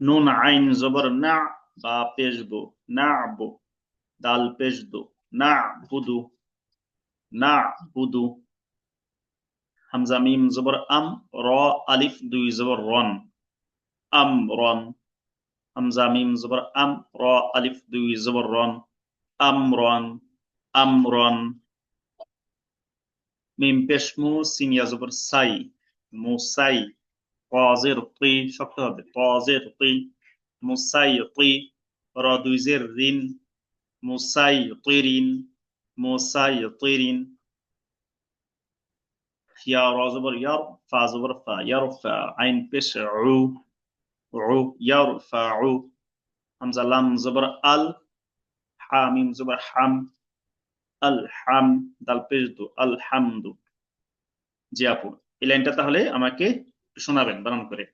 নুন আইন জবর না বা পেশবো না বো দাল পেশদো না বুদু না বুদু হামজা মিম জবর আম র আলিফ দুই জবর রন আম রন হামজা মিম জবর আম র আলিফ দুই জবর রন আমরন আমরন মিম পেশমু সিন ইয়া জবর সাই মুসাই তাজের তি শক্ত হবে তাজের তি মুসাই তি র দুই জের রিন মুসাই তিরিন মুসাই তিরিন ইয়া র জবর ইয়ার ফা জবর ফা ইয়ারফা আইন পেশ উ উ ইয়ারফাউ হামজা লাম জবর আল হা মিম জবর হাম আল হাম দাল পেশ দু আল হামদু। জি আপু, এই লাইনটা তাহলে আমাকে শোনাবেন বানান করে।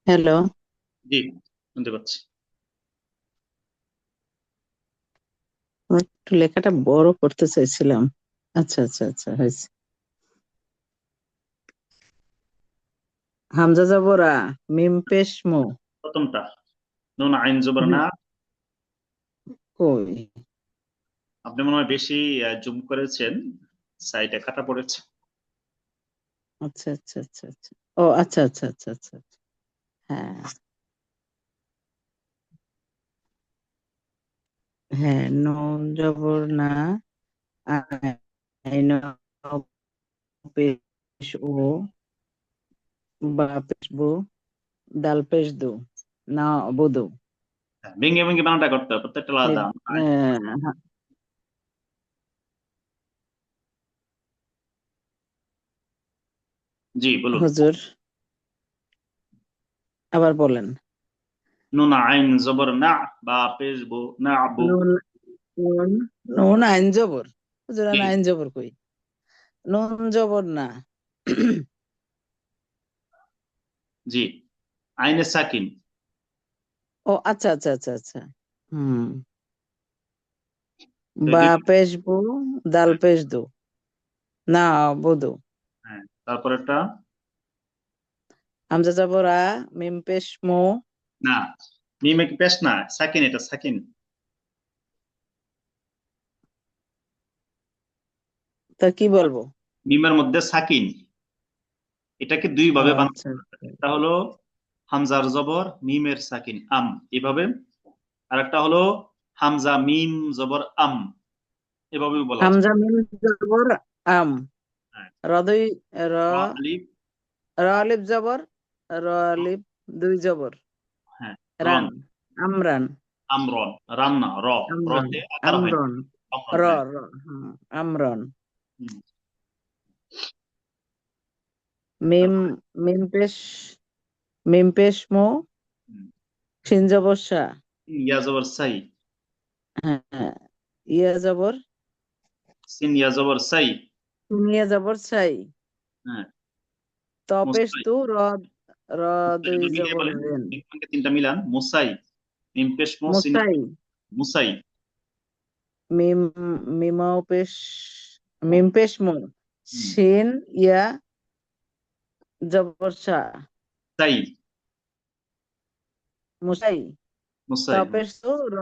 হ্যালো, জি, শুনতে পাচ্ছি। একটু লেখাটা বড় করতে চাইছিলাম। আচ্ছা আচ্ছা আচ্ছা, হয়েছে। হামজা জবর আ, মিম পেশ মু। প্রথমটা নুন আইন জবর না। হ্যাঁ, কই? আপনি মনে হয় বেশি জুম করেছেন, সাইডে কাটা পড়েছে। আচ্ছা আচ্ছা আচ্ছা আচ্ছা, ও আচ্ছা আচ্ছা আচ্ছা আচ্ছা আচ্ছা। হ্যাঁ হ্যাঁ, নুন জবর না, আইন পেশ ও, বা পেশ বু, দাল পেশ দু, না বুদু। হ্যাঁ, ভেঙে ভেঙে বানানটা করতে হবে, প্রত্যেকটা আলাদা। হ্যাঁ, জি বলুন। হুজুর আবার বলেন। নুন আইন জবর না বা পেশ বো না আবু। নুন নুন নুন আইন জবর। হুজুর জি আইন জবর কই? নুন জবর না। জি, আইনে সাকিন। ও আচ্ছা আচ্ছা আচ্ছা আচ্ছা। হুম। তো এই বা দুইটা। পেশ বু, দাল পেশ দু, না বুদু। হ্যাঁ, তারপরেরটা হামজা জবর আ, মিম পেশ মু। না, মিমে কি পেশ না, সাকিন, এটা সাকিন। তা কি বলবো? মিমের মধ্যে সাকিন, এটাকে দুই ও ভাবে বানানো আচ্ছা যাবে। একটা হলো হামজার জবর মিমের সাকিন আম, এভাবে। আর একটা হলো হামজা মিম জবর আম, এভাবেও বলা যায়। হামজা মিম জবর আম, হ্যাঁ, রদই র, র আলিফ। র আলিফ জবর, র আলিফ দুই জবর, হ্যাঁ, রন। রান, আমরান। আমরন, রান্না র, আমরন রতে আকার হয় না। আমরন আমরন, র হ্যাঁ। র হ্যাঁ, আমরন। হুম। মিম তারপরে মিম পেশ, মিম পেশ মু, হুম, শিন জবর সা। ইয়া জবর সাই। হ্যাঁ, ইয়া জবর, সিন ইয়া জবর সাই। ইয়া জবর ছাই। হ্যাঁ, ত পেশ মুসাই। তু, র, র দুই এটা মিলিয়ে জবর বলেন, রেন। মিমকে তিনটা মিলান। মুসাই, মিম পেশ মো সিন মুসাই, মুসাই। মিম, মিমাও পেশ, মিম পেশ মু, হুম, শিন ইয়া জবর সা। সাই, মুসাই, ত মুসাই। পেশ তু, র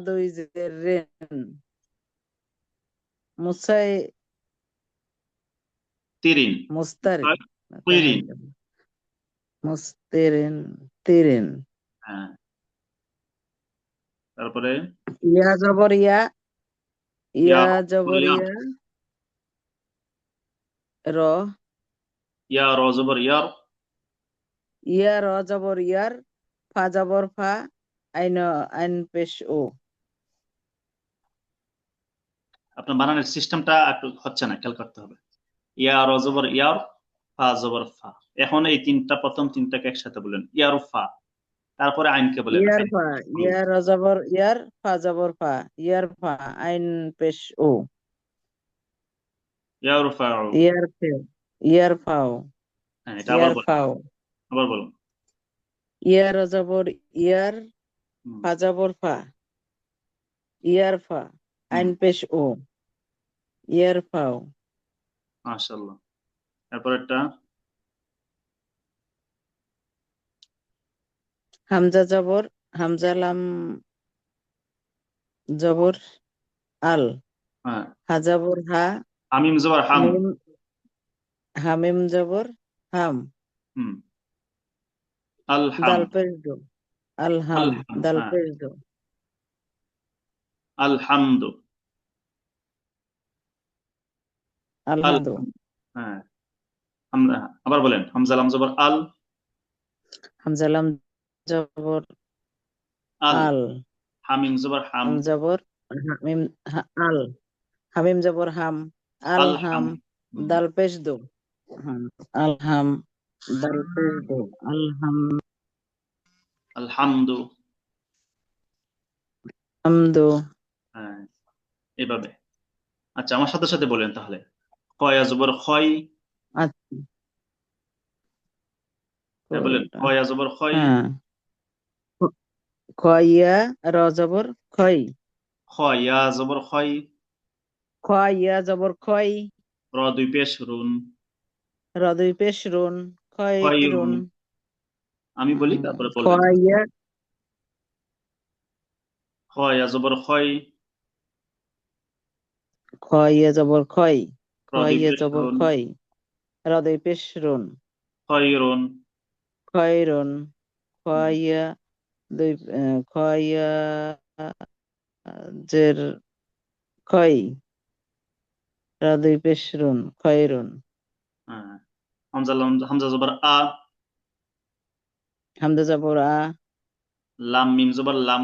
দুই জের রেন। মুসাই, তিরিন, মুস্তারিন, তিরিন। মুস্তেরিন, তিরিন। হ্যাঁ, তারপরে ইয়া জবর ইয়া, ইয়া ইয়া র জবর জবর ইয়া, ইয়া, র, ইয়া র জবর ইয়ার। ইয়া র জবর ইয়ার, ফা জবর ফা, আইন, আইন পেশ ও। আপনার বানানের সিস্টেমটা একটু হচ্ছে না, খেয়াল করতে হবে। ইয়া র জবর ইয়ার, ফা জবর ফা। এখন এই তিনটা, প্রথম তিনটাকে একসাথে বলেন, ইয়ার ফা। তারপরে আইনকে বলেন ইয়ার আইন। ফা, ইয়া র জবর ইয়ার, ফা জবর ফা, ইয়ার ফা, আইন পেশ ও। ইয়ার ফা। ইয়ার ফেও, ইয়ার ফাও, হ্যাঁ, এটা আবার ইয়ার বলেন, ফাও। আবার বলুন। ইয়ার জবর ইয়ার, হুম, ফা জবর ফা, ইয়ার ফা, আইন পেশ ও, ইয়ার ফাও। মাশাআল্লাহ। এরপর একটা হামজা জবর, হামজা লাম জবর আল, হ্যাঁ, হা জবর হা, হামিম জবর হাম। মিম, হামিম জবর হাম, হুম, আল হাম। দাল পেশ দো, আলহাম, আল হাম, দাল হ্যাঁ, পেশ দো, আলহামদু। আল, আলহামদু। হ্যাঁ, আবার বলেন, হামজা লাম জবর আল। হামজা লাম জবর আল, আল, হামিম জবর হাম। হাম জবর হামিম, আল, হামিম জবর হাম, আল আলহাম, হাম। হুম, দাল পেশ দো, আলহাম, দাল পেশ দো, আলহাম, আলহামদু। হামদু। হ্যাঁ, এভাবে। আচ্ছা, আমার সাথে সাথে বলেন তাহলে। কয়া জবর খয়। আচ্ছা, হ্যাঁ, বলেন, কয়টা? কয়া জবর খয়। হ্যাঁ, খয়া র জবর খয়, খয়া জবর খয়। খয়া জবর খয়, র দুই পেশ রুন। র দুই পেশ রুন, খয়রুন। খয়রুন। আমি বলি তারপরে বলবেন। খয়া, খয়া জবর খয়। খয়া জবর খয়, র দুই খয়া পেশ জবর রুন। খয়, র দুই পেশ রুন, খয়রুন। খয়রুন, হুম, খয়া দুই, খয়া জের খয়, র দুই পেশ রুন, খয়রুন। হ্যাঁ, হামজা জবর আ। হামজা জবর আ, লাম মিম জবর লাম।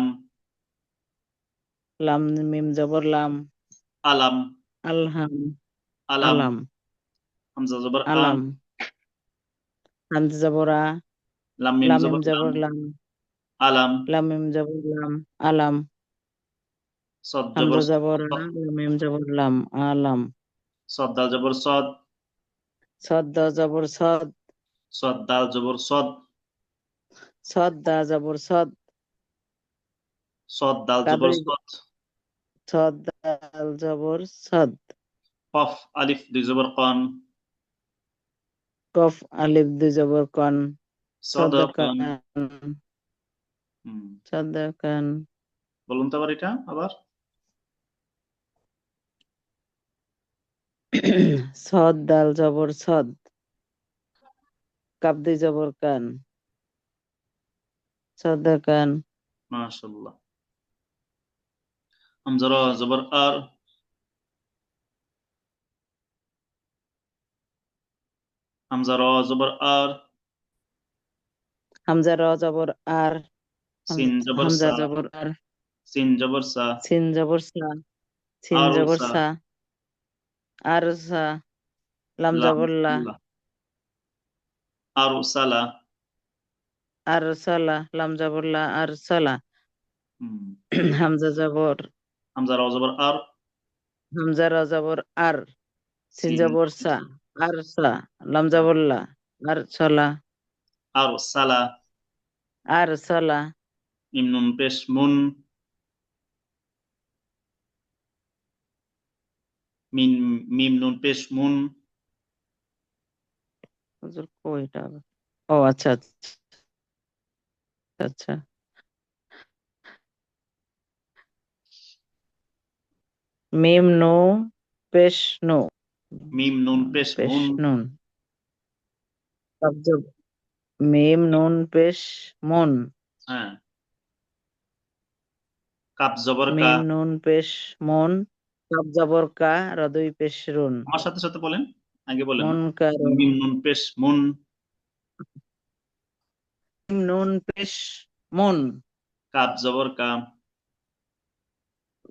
লাম মিম জবর লাম, আলাম। আলহাম, আলাম। আলাম, হামজা জবর আ। আলাম, হামজা জবর আ, লাম মিম লাম মিম জবর লাম। জবর লাম, আলাম। লাম মিম জবর লাম, আলাম, সদ জবর হামজা জবর আ, সদ। লাম মিম জবর লাম, আলাম, সদ দাল জবর সদ। সদ দা জবর সদ, সদ দাল জবর সদ। সদ দা জবর সদ, সদ দাল জবর কাদই, সদ। সদ দাল জবর সদ, কফ আলিফ দুই জবর কন। কফ আলিফ দুই জবর কন, সদকন। সদকান, হুম, সদকান। বলুন তো আবার এটা আবার। সদ দাল জবর সদ, কাপ দুই জবর কান, সদকান। মাশাআল্লাহ। হামজা র জবর আর। হামজা র জবর আর। হামজা র জবর আর, সিন জবর হামজা সা। জবর আর, সিন জবর সা। সিন জবর সা, সিন আর জবর সা। সা, আর সা, লাম লাম জবর লা, লা। আর সালা। আর সালা, লাম জবর লা, আর সালা। হুম, হামজা জবর, হামজা র জবর আর। হামজা র জবর আর, সিন সিন জবর জবর সা, সা। আর সা, লাম জবর লা, আর সলা, আর সালা। আর সলা। মিম নুন পেশ মুন। মিন মিম নুন পেশ মুন। হুজুর কয়টা আবার? ও আচ্ছা, আচ্ছা, আচ্ছা। মিম নো পেশ নো, মিম নুন পেশ পেশ মুন। নুন, কাপ মিম নুন পেশ মন, হ্যাঁ, কাপ জবর কা। মিম নুন পেশ মন, কাপ জবর কা, রদই পেশ রুন, আমার সাথে সাথে বলেন, আগে বলেন মন না। কারুন, মিম নুন পেশ মুন। মিম নুন পেশ মন, কাপ জবর কা।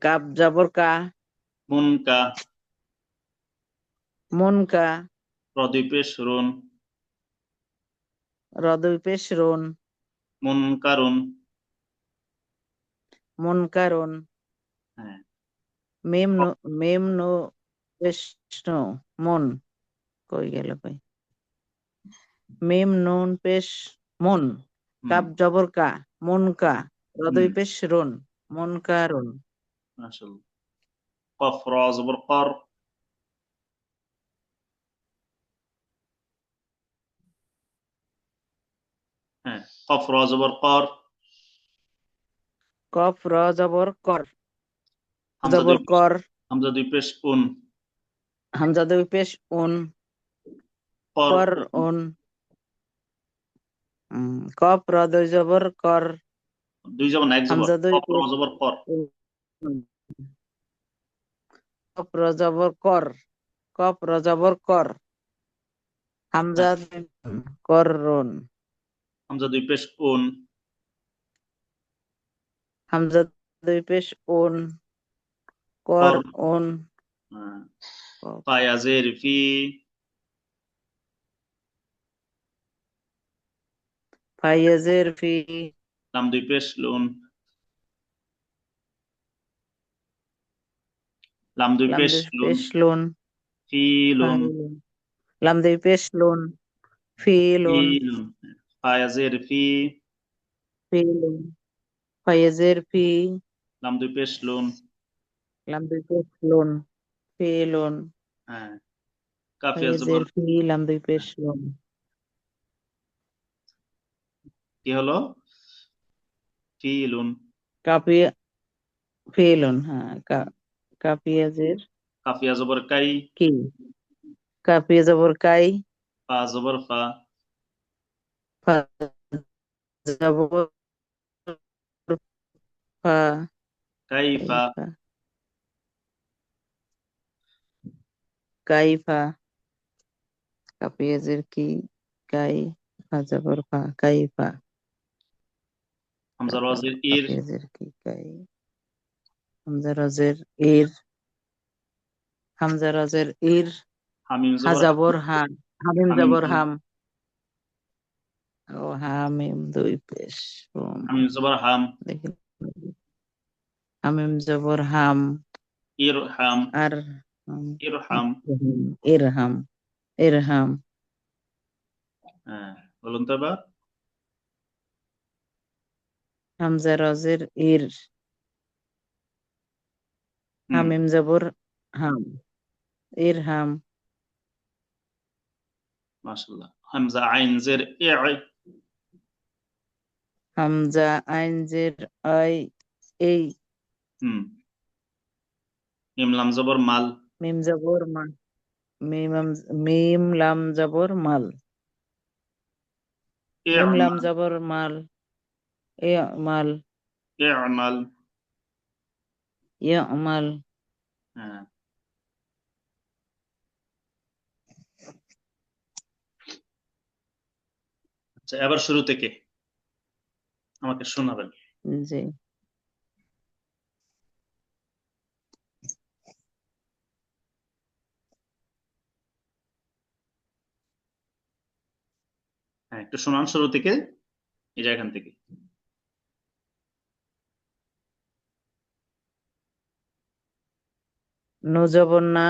কাপ জবর কা, মুন কা। মন কা, র দুই পেশ রুন। রদই পেশ রুন, মুন কারুন। মন কারুন। হ্যাঁ, মিম নো, মিম নো পেশ নো, মন, কই গেল কই? মিম নুন পেশ মন, কাপ জবর কা, মন কা, রদই হুম পেশ রন, মন কা রন। মাশাআল্লাহ। কফ র জবর কর, হ্যাঁ কফ র জবর কর, কফ র জবর কর, হামজা জবর দুই পেশ, কর, হামজা দুই পেশ উন, হামজা দুই পেশ উন, কর কর উন, উন। কফ র দুই জবর কর, দুই জবর না এক জবর, হামজা দুই কফ র পেশ জবর কর, উন। কফ র জবর কর, কফ র জবর কর, হামজা হ্যাঁ দুই কর রন, হামজা দুই পেশ উন, হামজা দুই পেশ উন, কর কর, উন। হ্যাঁ কফ ফায়াজের ফি, ফাইয়াজের ফি, লাম দুই পেশ লুন, লাম দুই লাম পেশ দুই লুন, পেশ লুন, ফি লুন, ফাইলুন, লাম দুই পেশ লুন, ফি ফি লুন, লুন, ফায়াজের ফি, ফি লুন, ফাইয়াজের ফি, লাম দুই পেশ লুন, লাম দুই পেশ লুন, ফি লুন, হ্যাঁ কাফিয়া জবর, ফাইয়াজের ফি, লাম দুই পেশ লুন। কি হলো ফি লুন, কাপিয়া, ফি লুন, হ্যাঁ কাপিয়াজের কাফিয়া জবর কাই, কি, কাপিয়া জবর কাই, ফা জবর ফা, ফা জবর ফা, কাইফা, কাইফা, কাইফা, কাপিয়াজের কি, কাই, ফা জবর ফা, কাইফা, হামজা রজের ইর, কাপিয়াজের কি, কাই, হামজা রজের ইর, হামজা রজের ইর, হামিম হা জবর হাম, জবর হা, হামিম হামিম জবর হাম, হাম, ও হামিম দুই পেশ হুম, হামিম জবর হাম, দেখি, হামিম জবর হাম, ইর হাম, আর হাম, ইর হাম, ইরহাম, ইরহাম, হ্যাঁ বলুন তো এবার, হামজা রজের ইর, হুম হামিম জবর হাম, ইরহাম, মাশাআল্লাহ। হামজা আইন জের ই, হামজা আইন জের আই, এই, হুম মিম লাম জবর মাল, মিম জবর মা, মিম লাম জবর মাল, মিম লাম ইমাল, জবর মাল, এ মাল, ইমাল, ইয়ামাল, হ্যাঁ আচ্ছা এবার শুরু থেকে আমাকে শোনাবেন। জি। হ্যাঁ একটু শোনান শুরু থেকে, এই যে এখান থেকে। নু জবর না,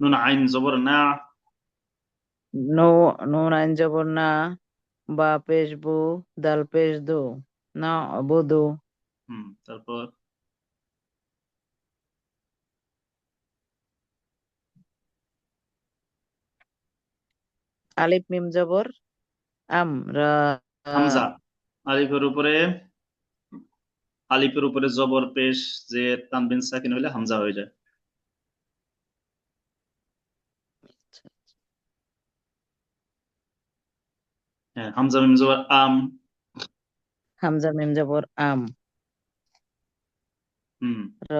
নুন আইন জবর না, নো, নুন আইন জবর না, বা পেশ বু, দাল পেশ দু, না বুদু, তারপর আলিফ মিম জবর আম, রা, হামজা, আলিফের উপরে, আলিফের উপরে জবর পেশ যে তানবিন সাকিন হইলে হামজা হয়ে যায়। হ্যাঁ হামজা মিম জবর আম, হামজা মিম জবর আম, হুম র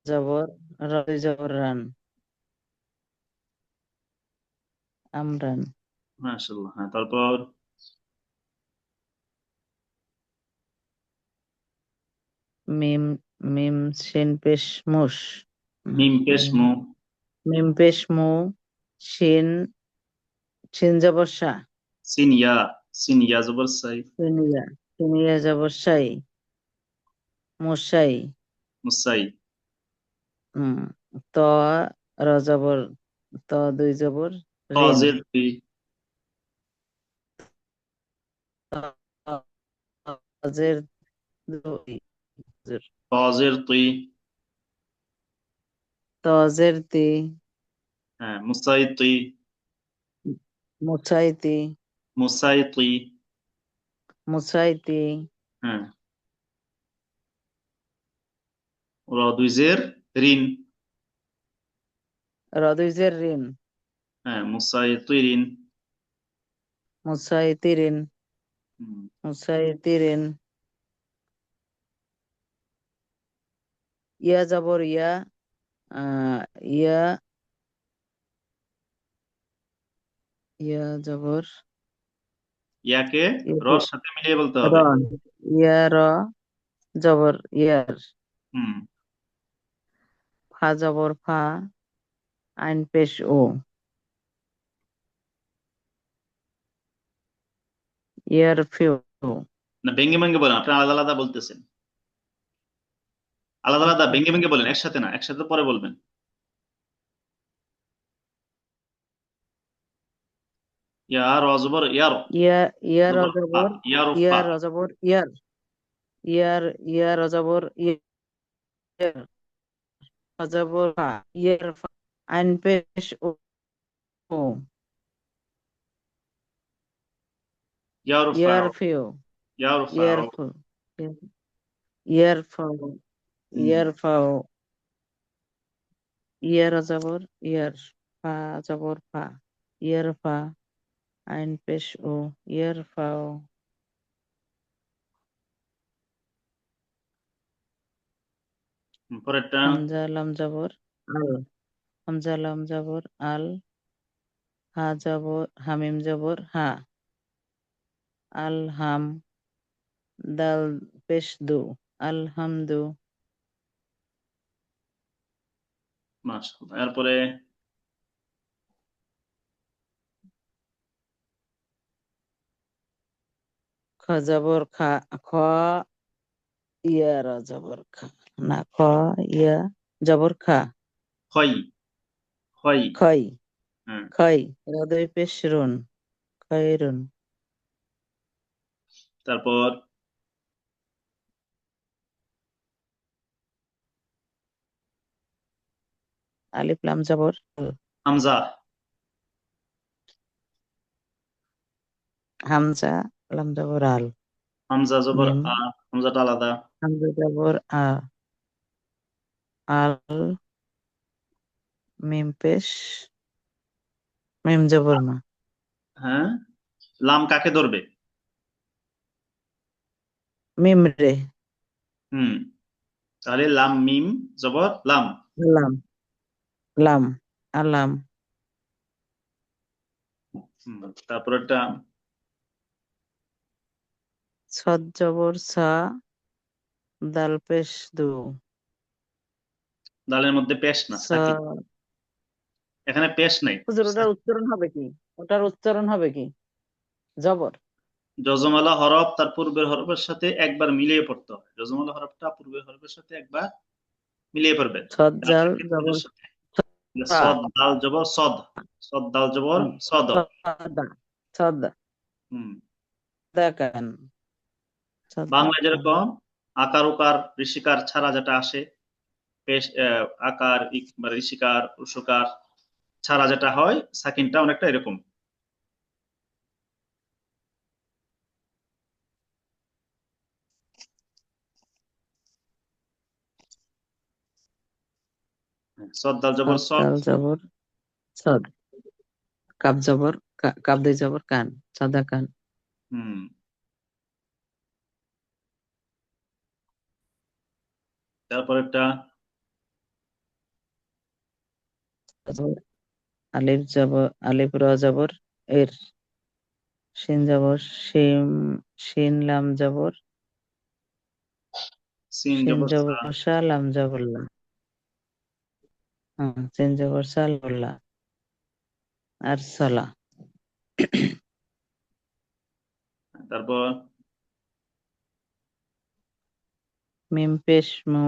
জবর, র জবর রান, আমরান, মাশাআল্লাহ। হ্যাঁ তারপর মিম, মিম শিন পেশ মুশ, মিম পেশ মু, মিম পেশ মু, শিন, শিন জবর শা, সিনিয়া, সিনিয়া জবর সাই, সিনিয়া, সিনিয়া জবর শাই, মুশাই, মুসাই, হুম, ত, র জবর, ত দুই জবর রিন, তাজের ফি, তজের দুই, তাজের তুই, তজের তি, হ্যাঁ মুসাইতি, মুছাইতি, মুসাইতি, মুছাইতি, হ্যাঁ দুই জের রিন, রদুইজের রিন, হ্যাঁ মুসাইতিরিন, মুছাইতিরিন, হুম, মুছাইতিরিন, ইয়া জবর ইয়া, ইয়া, ইয়া জবর ইয়াকে ইয়া, রর সাথে মিলিয়ে বলতে র, হবে। ইয়া র জবর ইয়ার, হুম, ফা জবর ফা, আইন পেশ ও, ইয়ার ফিউ, না ভেঙ্গে ভেঙ্গে বলেন, আপনি আলাদা আলাদা বলতেছেন, আলাদা আলাদা ভেঙ্গে ভেঙ্গে বলেন, একসাথে না, একসাথে পরে বলবেন। ইয়া র জবর ইয়ার, ইয়া, ইয়া র জবর ফা, জবর, ইয়ার ইয়া ফা, র জবর ইয়ার, ইয়ার, ইয়া র জবর ইয়ার, ফা জবর ফা, ইয়ার ফা, আইন পেশ ও, ইয়ার ফা, ইয়ার ফিউ, ইয়ার ফা, ইয়ার ফু, ইয়ার ফাউ, ইয়ার ফাউ, ইয়ার জবর ইয়ার, ফা জবর ফা, ইয়ার ফা, আইন পেশ ও, ইয়ার ফাউ, পরেরটা হামজা লাম জবর আল, হামজা লাম জবর আল, হা জবর হামিম জবর হা, আল হাম, দাল পেশ দু, আলহামদু, মাশাআল্লাহ। এরপরে খ জবর খা, খ ইয়া র জবর খা, না খ ইয়া জবর খা, খই, খই, খই, হ্যাঁ খই রদয় পেশ রুন, খৈরুন, তারপর আলিফ লাম জবর আল, হামজা, হামজা লাম জবর আল, হামজা জবর মিম, আ, হামজাটা আলাদা, হামজা জবর আ, আল, মিম পেশ, মিম জবর মা, হ্যাঁ লাম কাকে ধরবে? মিম রে, হুম, তাহলে লাম মিম জবর লাম, লাম, লাম, আলাম, তারপর একটা সদ জবর সা, দাল পেশ দু, দালের মধ্যে পেশ না সা, সাকিন, এখানে পেশ নাই, হুজুর ওটার উচ্চারণ হবে কি? ওটার উচ্চারণ হবে কি? জবর, যজমালা হরফ তার পূর্বের হরফের সাথে একবার মিলিয়ে পড়তে হবে, যজমালা হরফটা পূর্বের হরফের সাথে একবার মিলিয়ে পড়বেন, সদ জাল তারপরে জবর ওদের সাথে সা, সদ দাল জবর সদ, সদ দাল জবর সদ, সদা, সদা, হুম, কান, সদা বাংলায় কান, যেরকম আকার উকার ঋষিকার ছাড়া যেটা আসে, পেশ আকার ঋষিকার উষকার ছাড়া যেটা হয়, সাকিনটা অনেকটা এরকম। সদ দাল জবর সদ সদ, জাল জবর সদ, কাব জবর কাব দুই জবর কান, সদা কান, হুম, তারপর একটা আলিফ জবর, আলিফ র জবর এর, শিন জবর শিম, শিন লাম জবর, সিন শিন জবর সা, জবর সা, লাম জবর লা, শিন জবর সা, লাম লা, আর সলা, তারপর মিম পেশ মু,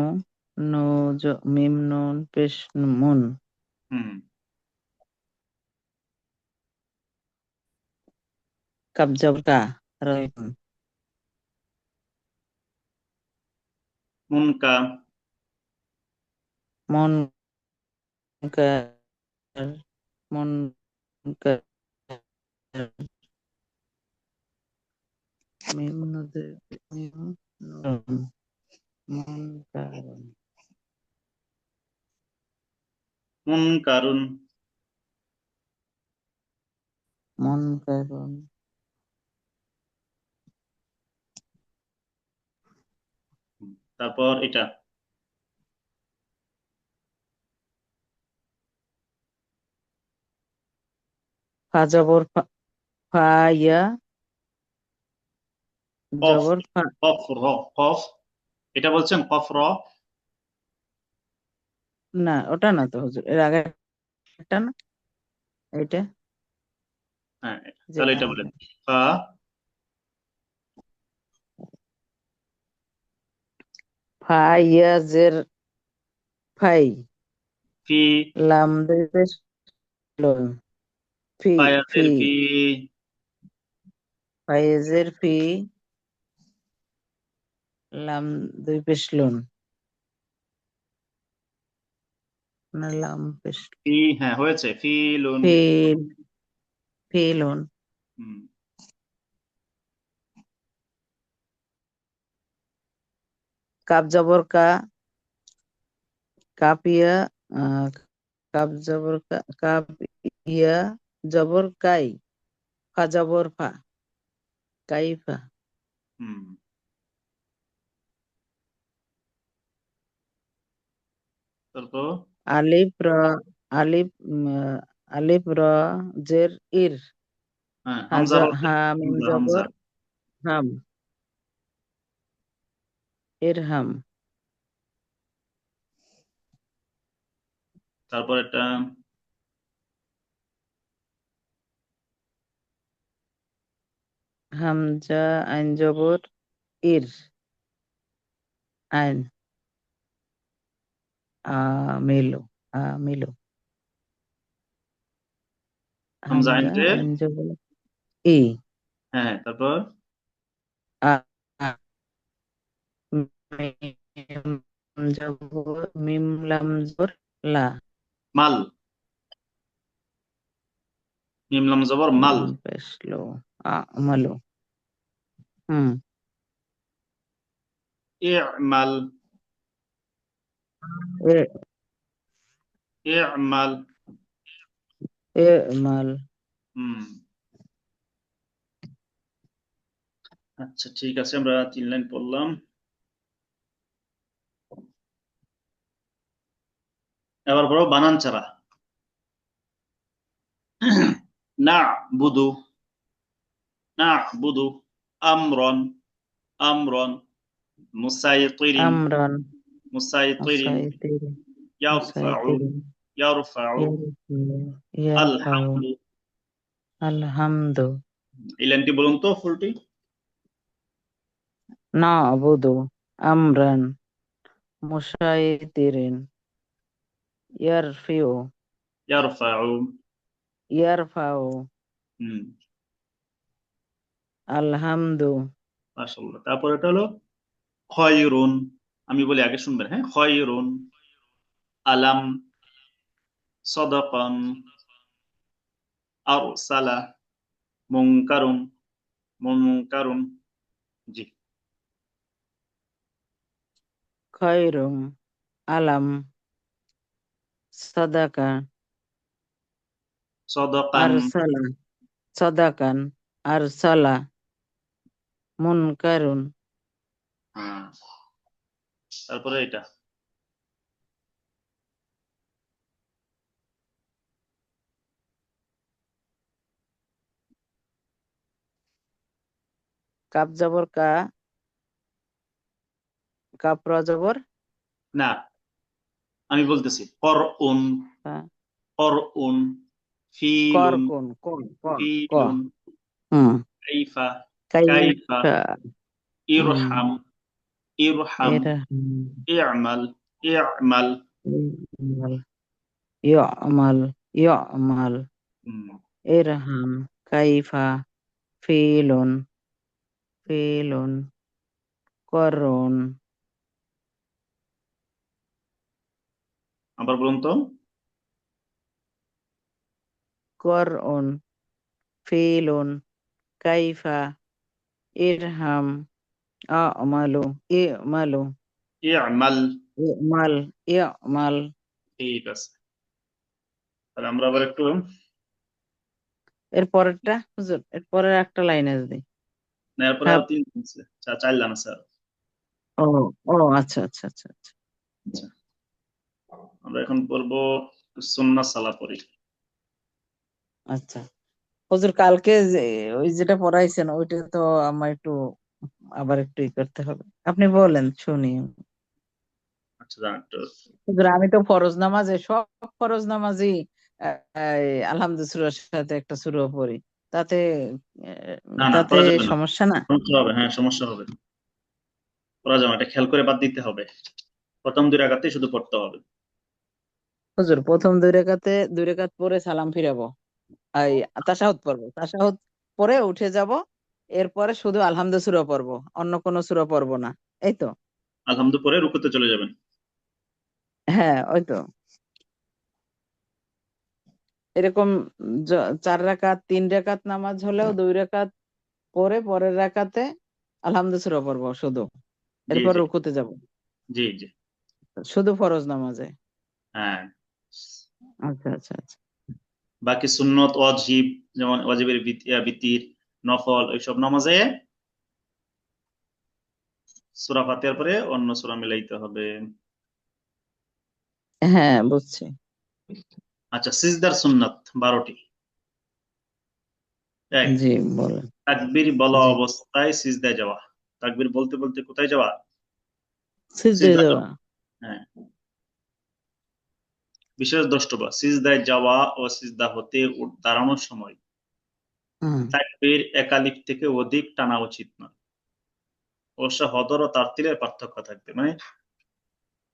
নো মিম নুন পেশ মুন, হুম, কাব জবর কা, রয়ুন, মুনকা মুনকার মুনকার মিম নদে মিম নুন মুনকারুন মুনকারুন মুনকারুন তারপর এটা ফা জবর ফা, ফা ইয়া কফ জবর ফা কফ র কফ এটা বলছেন কফ র না ওটা না তো হুজুর এর আগে একটা না এটা হ্যাঁ তাহলে যেটা এটা বলেন ফা ফা ইয়া জের ফাই ফি লাম দুই পেশ লোন ফি ফায়াতের ফি ফি ফাইজের ফি লাম দুই পেশ লোন না লাম পেশ ফি হ্যাঁ হয়েছে ফিলুন ফি ফি লোন হুম কাপ জবর কা কাপ ইয়া আহ, কাপ জবর কা কাপ ইয়া জবর কাই ফা জবর ফা কাইফা হুম তারপর আলিফ র আলিফ আলিফ র জের ইর হ্যাঁ হামজা বলতে হা মিম হামজা হামজা জবর হাম ইরহাম তারপর এটা হামজা আইন জবর ইর আইন আমিলু আমিলু হামজা হামজা আইনজের আইন জবর ই হ্যাঁ হ্যাঁ, তারপর আ আ, মিম জবর মিম লাম জবর লা মাল মিম লাম জবর মাল লাম পেশ লো আমালু হুম ইমাল এ ইমাল এ মাল হুম আচ্ছা ঠিক আছে আমরা 3 লাইন পড়লাম এবার বড় বানান ছাড়া না বুদু না বুদু আমরন আমরন মুসাইতিরিন আমরান মুসাইতিরিন মুসাইতির ইয়ারফাউ মুসাইতির ইয়ারফাউ ইয়ারফাউ আলহামদু আলহামদু এই লাইনটি বলুন তো ফুলটি না'বুদু আমরান মুসাইতিরিন ইয়ারফিউ ইয়ারফাউ ইয়ারফাউ হুম আলহামদু মাশাআল্লাহ তারপর এটা হলো খয়রুন আমি বলি আগে শুনবেন হ্যাঁ খয়রুন আলাম সাদাকান আরসালা মুনকারুন মুনকারুন জি খয়রুম আলাম সাদাকা সাদাকান আরসালা সাদাকান আরসালা মুনকারুন হ্যাঁ তারপরে এটা কাপ জবর কা কাপরা জবর না আমি বলতেছি করউন কা করউন কর ফিলুন কোন কোন কর ক ফিলুন হুম কাইফা কাইফা কাইফা হুম ইরহাম ইরহাম এর ই'মাল ই'মাল يعمل يعمل হুম ارحم كيف فيل، فيل قرن আবার বলুন তো। করউন, ফিলুন, কাইফা, ইরহাম, আমালু, ইমালু, ইমাল। ইমাল, ইমাল। ঠিক আছে, তাহলে আমরা আবার একটু এর পরেরটা হুজুর, এর পরের একটা লাইন আছে। এরপরে হ্যাঁ। আর তিন আছে, চার লাইন আছে আর। ও, ও আচ্ছা আচ্ছা আচ্ছা আচ্ছা। আচ্ছা, আমরা এখন পড়বো সুন্নাহ সালাহ পড়ি। আচ্ছা হুজুর, কালকে ওই যেটা পড়াইছেন ওইটা তো আমার একটু আবার একটু করতে হবে, আপনি বলেন শুনি। আচ্ছা, দাঁড়ান একটু। হুজুর আমি তো ফরজ নামাজে সব ফরজ নামাজই আলহামদুলিল্লাহর সাথে একটা সূরা পড়ি, তাতে না না, তাতে পড়া যাবে না, সমস্যা না? সমস্যা হবে, হ্যাঁ সমস্যা হবে, পড়া যাবে না, এটা খেয়াল করে বাদ দিতে হবে। প্রথম দুই রাকাতেই শুধু পড়তে হবে। হুজুর প্রথম দুই রাকাত পরে সালাম ফিরাবো, এই তাশাহুদ পড়বো, তাশাহুদ পরে উঠে যাব, এরপরে শুধু আলহামদুলিল্লাহ সূরা পড়বো, অন্য কোনো সূরা পড়বো না, এই তো? আলহামদু পরে রুকুতে চলে যাবেন। হ্যাঁ ওই তো। এরকম 4 রাকাত 3 রাকাত নামাজ হলেও 2 রাকাত পরে পরের রাকাতে আলহামদুলিল্লাহ সূরা পড়বো শুধু, জি এরপর জি রুকুতে যাব, জি জি। শুধু ফরজ নামাজে। হ্যাঁ, আচ্ছা আচ্ছা আচ্ছা। বাকি সুন্নত ওয়াজিব, যেমন ওয়াজিবের বিতির, নফল, ওইসব নামাজে সূরা ফাতিহার পরে অন্য সূরা মিলাইতে হবে। হ্যাঁ বুঝছি। আচ্ছা, সিজদার সুন্নাত 12টি। এক, জি বলেন। তাকবীর বলা জি, অবস্থায় সিজদায় যাওয়া। তাকবীর বলতে বলতে কোথায় যাওয়া? সিজদায় সিজদায় দেওয়া। যাওয়া। হ্যাঁ, বিশেষ দ্রষ্টব্য, সিজদায় যাওয়া ও সিজদা হতে দাঁড়ানোর সময় হুম। তাকবীর একালিক থেকে অধিক টানা উচিত নয়। অবশ্য হদর ও তারতিলের পার্থক্য থাকবে, মানে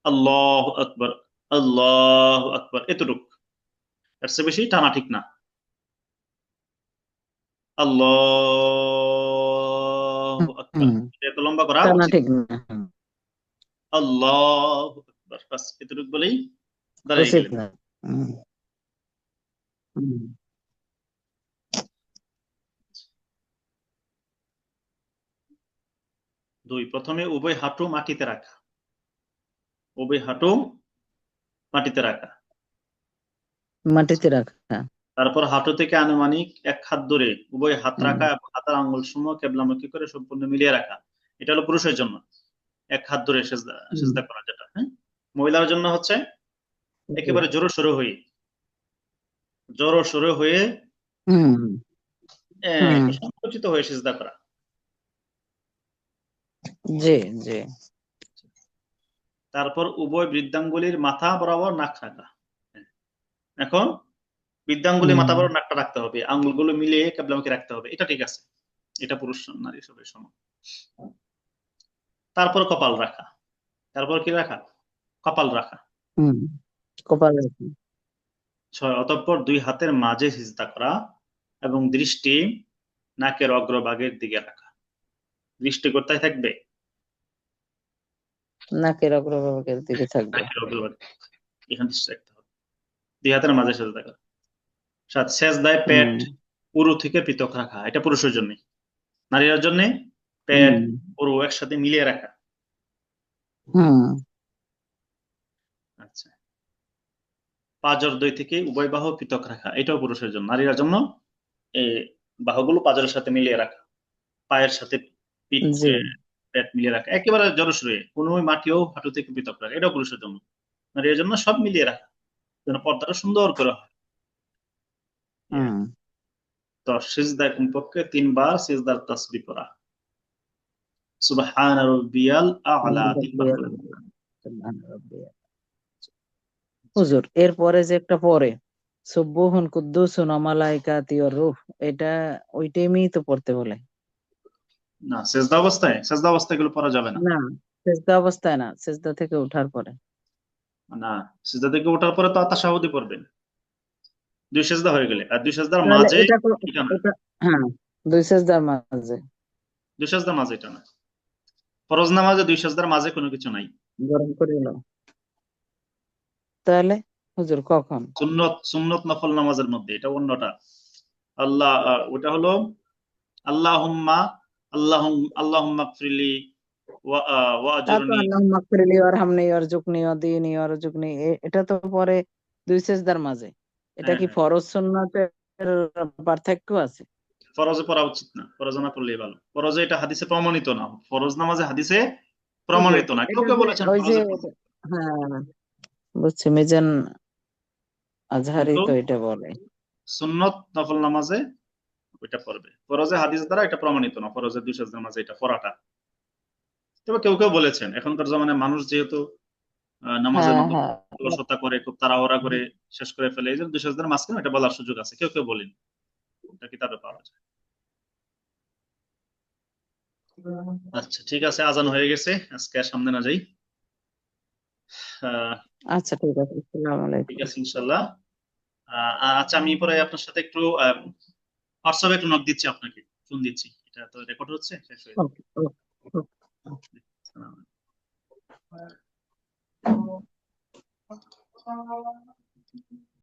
আল্লাহু আকবার, আল্লাহু আকবার এতটুক, এর চেয়ে বেশি টানা ঠিক না। আল্লাহু আকবার, হুম, এত লম্বা করা তা না উচিত। ঠিক না। আল্লাহু আকবার, বাস এতটুক বলেই দাঁড়িয়ে উচিত গেলেন। না। হুম, হুম, দুই, প্রথমে উভয় হাঁটু মাটিতে রাখা, উভয় হাঁটু মাটিতে রাখা। মাটিতে রাখা। তারপর হাঁটু থেকে আনুমানিক 1 হাত দূরে উভয় হাত হুম, রাখা এবং হাতের আঙ্গুল সমূহ কেবলামুখী করে সম্পূর্ণ মিলিয়ে রাখা। এটা হলো পুরুষের জন্য, 1 হাত দূরে সেজদা হুম, সেজদা করা যেটা, হ্যাঁ। মহিলার জন্য হচ্ছে জি, একেবারে জোরো সরো হয়ে, জোরো সরো হয়ে হুম, হুম, সংকুচিত হয়ে সেজদা করা। জি, জি, তারপর উভয় বৃদ্ধাঙ্গুলির মাথা বরাবর নাক রাখা। এখন বৃদ্ধাঙ্গুলি হুম, মাথা বরাবর নাকটা রাখতে হবে, আঙ্গুলগুলো মিলিয়ে কেবলামুখী রাখতে হবে, এটা ঠিক আছে, এটা পুরুষ নারী সবের সমান। তারপর কপাল রাখা, তারপর কি রাখা? কপাল রাখা। হুম, কপাল রাখা। 6, অতঃপর দুই হাতের মাঝে সিজদা করা এবং দৃষ্টি নাকের অগ্রভাগের দিকে রাখা। দৃষ্টি কোথায় থাকবে? নাকের অগ্রভাগের দিকে থাকবে। নাকের অগ্রভাগে, এখানে দৃষ্টি রাখতে হবে। দুই হাতের মাঝে সিজদা করা। 7, সেজদায় পেট হুম, উরু থেকে পৃথক রাখা, এটা পুরুষের জন্য। নারীর জন্য পেট হুম, উরু একসাথে মিলিয়ে রাখা। হুম, আচ্ছা, পাঁজর দুই থেকে উভয় বাহু পৃথক রাখা, এটাও পুরুষের জন্য। নারীর জন্য এই বাহুগুলো পাঁজরের সাথে মিলিয়ে রাখা, পায়ের সাথে পিঠ জি, পেট মিলিয়ে রাখা, একেবারে জড়সড়ে কোনো মাটিও হাঁটু থেকে পৃথক রাখা, এটাও পুরুষের জন্য। নারীর জন্য সব মিলিয়ে রাখা, যেন পর্দাটা সুন্দর করে হয়। হুম। 10, সিজদায় কমপক্ষে 3 বার সিজদার তাসবিহ পড়া, সুবহান রাব্বিয়াল আ'লা 3 বার করে। হুজুর এরপরে যে একটা পরে সুবহুন কুদ্দুসুন ওয়া মালাইকাতির রূহ, এটা ওই টাইমেই তো পড়তে বলে। না, সেজদা অবস্থায় এগুলো পড়া যাবে না। না, সেজদা অবস্থায় না, সেজদা থেকে ওঠার পরে। না, সিজদা থেকে ওঠার পরে তো তাশাহুদই পড়বেন, দুই সেজদা হয়ে গেলে, আর দুই সেজদার তাহলে মাঝে এটা এটা না, এটা হ্যাঁ, দুই সেজদার মাঝে। দুই সেজদার মাঝে এটা না। ফরজ নামাজে দুই সেজদার মাঝে কোনো কিছু নাই। গরম করে নিল। তাহলে হুজুর কখন? সুন্নত সুন্নত নফল নামাজের মধ্যে, এটা অন্যটা। আল্লাহ ওটা হলো আল্লাহুম্মা আল্লাহুম্মা গফিরলি ওয়া তারপর আজুরনি। আল্লাহুম্মা গফিরলি ওয়ারহামনি ওয়ারজুকনি ওয়াহদিনি ওয়ারজুকনি, এটা তো পরে দুই সেজদার মাঝে। এটা হ্যাঁ কি হ্যাঁ, ফরজ সুন্নতের পার্থক্য আছে? ফরজে পড়া উচিত না, ফরজে না পড়লেই ভালো। ফরজে এটা হাদিসে প্রমাণিত না, ফরজ নামাজে হাদিসে ওই যে প্রমাণিত না। কেউ এটা কেউ যে বলেছেন ওই যে ফরজে পড়তে, হ্যাঁ, বুঝছি, মিজান আজহারি কিন্তু তো এটা বলে। সুন্নত নফল নামাজে ওইটা পড়বে। ফরজে হাদিস দ্বারা এটা প্রমাণিত না, ফরজে দুই সেজদার মাঝে এটা পড়াটা। তবে কেউ কেউ বলেছেন, এখনকার জমানায় মানুষ যেহেতু নামাজের হ্যাঁ মধ্যে হ্যাঁ, অলসতা করে, খুব তাড়াহুড়া করে শেষ করে ফেলে, এই জন্য দুই সেজদার মাঝখানে এটা বলার সুযোগ আছে, কেউ কেউ বলেন, এটা কিতাবে পাওয়া যায়। আচ্ছা ঠিক আছে, আজান হয়ে গেছে, আজকে আর সামনে না যাই। আহ, আচ্ছা ঠিক আছে, আসসালামু ঠিক আলাইকুম। আছে ইনশাল্লাহ। আচ্ছা আমি পরে আপনার সাথে একটু হোয়াটসঅ্যাপে একটু নক দিচ্ছি আপনাকে, ফোন দিচ্ছি, এটা তো রেকর্ড হচ্ছে, শেষ হয়ে যাবে। ওকে।